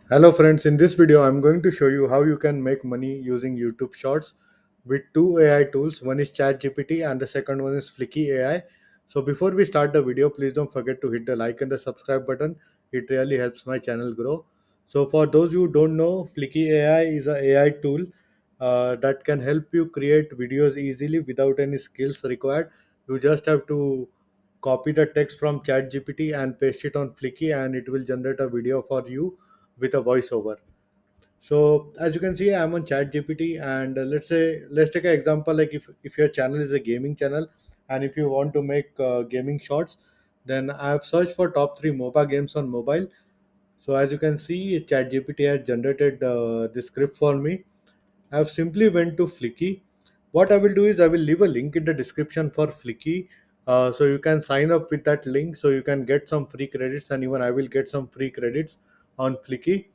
Hello friends, in this video I'm going to show you how you can make money using YouTube Shorts with two AI tools. One is ChatGPT and the second one is Flicky AI. So before we start the video, please don't forget to hit the like and the subscribe button. It really helps my channel grow. So for those who don't know, Flicky AI is a AI tool that can help you create videos easily without any skills required. You just have to copy the text from ChatGPT and paste it on Flicky and it will generate a video for you with a voiceover. So as you can see, I'm on ChatGPT, and let's take an example. Like if your channel is a gaming channel, and if you want to make gaming shorts, then I've searched for top three MOBA games on mobile. So as you can see, ChatGPT has generated the script for me. I've simply went to Flicky. What I will do is I will leave a link in the description for Flicky. So you can sign up with that link so you can get some free credits, and even I will get some free credits on Flicky,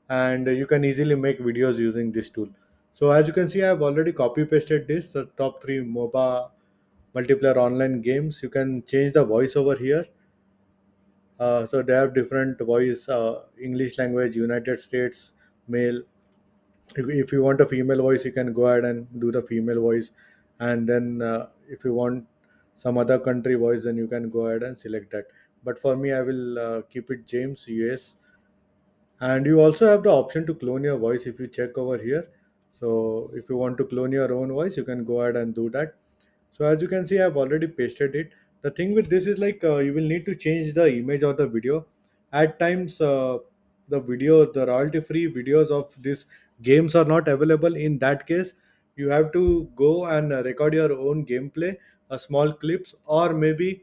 and you can easily make videos using this tool. So as you can see, I have already copy pasted this top three MOBA multiplayer online games. You can change the voice over here. So they have different voice: English language, United States, male. If you want a female voice, you can go ahead and do the female voice, and then if you want some other country voice, then you can go ahead and select that. But for me, I will keep it James US. And you also have the option to clone your voice if you check over here. So if you want to clone your own voice, you can go ahead and do that. So as you can see, I've already pasted it. The thing with this is like you will need to change the image of the video. At times, the royalty free videos of these games are not available. In that case, you have to go and record your own gameplay, small clips, or maybe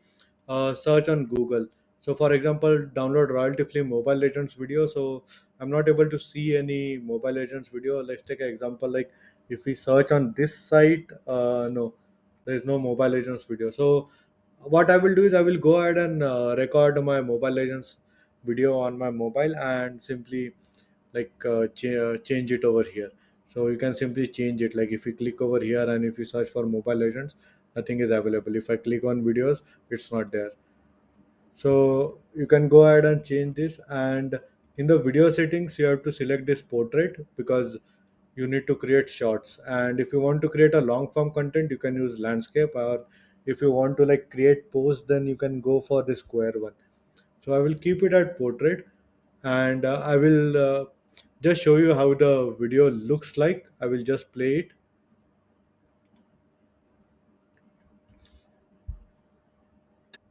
search on Google. So for example, download royalty free Mobile Legends video. So I'm not able to see any Mobile Legends video. Let's take an example, like if we search on this site, no, there is no Mobile Legends video. So what I will do is I will go ahead and record my Mobile Legends video on my mobile and simply change it over here. So you can simply change it, like if you click over here and if you search for Mobile Legends, nothing is available. If I click on videos, it's not there. So you can go ahead and change this, and in the video settings you have to select this portrait because you need to create shots. And if you want to create a long form content, you can use landscape, or if you want to like create posts, then you can go for the square one. So I will keep it at portrait, and I will just show you how the video looks like. I will just play it.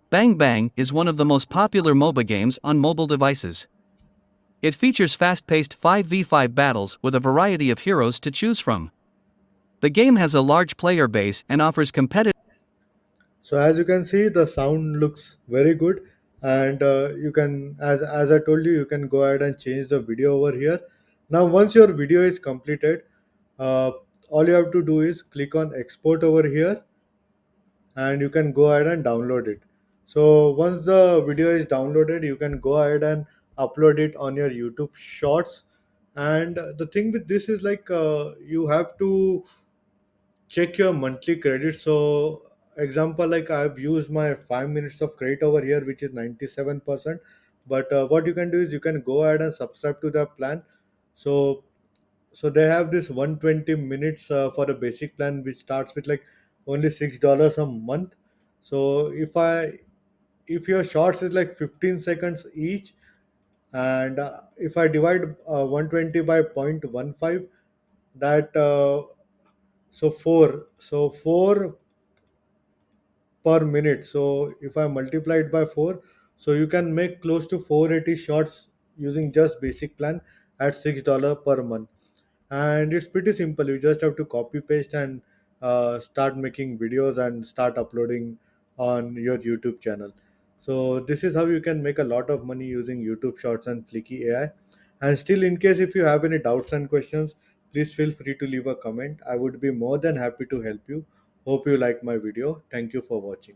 Bang Bang is one of the most popular MOBA games on mobile devices. It features fast-paced 5v5 battles with a variety of heroes to choose from. The game has a large player base and offers competitive. So as you can see, the sound looks very good, and you can, as I told you, you can go ahead and change the video over here. Now, once your video is completed, uh, all you have to do is click on export over here, and you can go ahead and download it. So once the video is downloaded, you can go ahead and upload it on your YouTube Shorts. And the thing with this is like you have to check your monthly credit. So example, like I've used my 5 minutes of credit over here, which is 97%. But what you can do is you can go ahead and subscribe to the plan. So so they have this 120 minutes for the basic plan, which starts with like only $6 a month. So if your shorts is like 15 seconds each, and if I divide 120 by 0.15, that four per minute. So if I multiply it by 4, so you can make close to 480 shots using just basic plan at $6 per month. And it's pretty simple. You just have to copy paste and start making videos and start uploading on your YouTube channel. So this is how you can make a lot of money using YouTube Shorts and Flicky AI. And still, in case if you have any doubts and questions, please feel free to leave a comment. I would be more than happy to help you. Hope you like my video. Thank you for watching.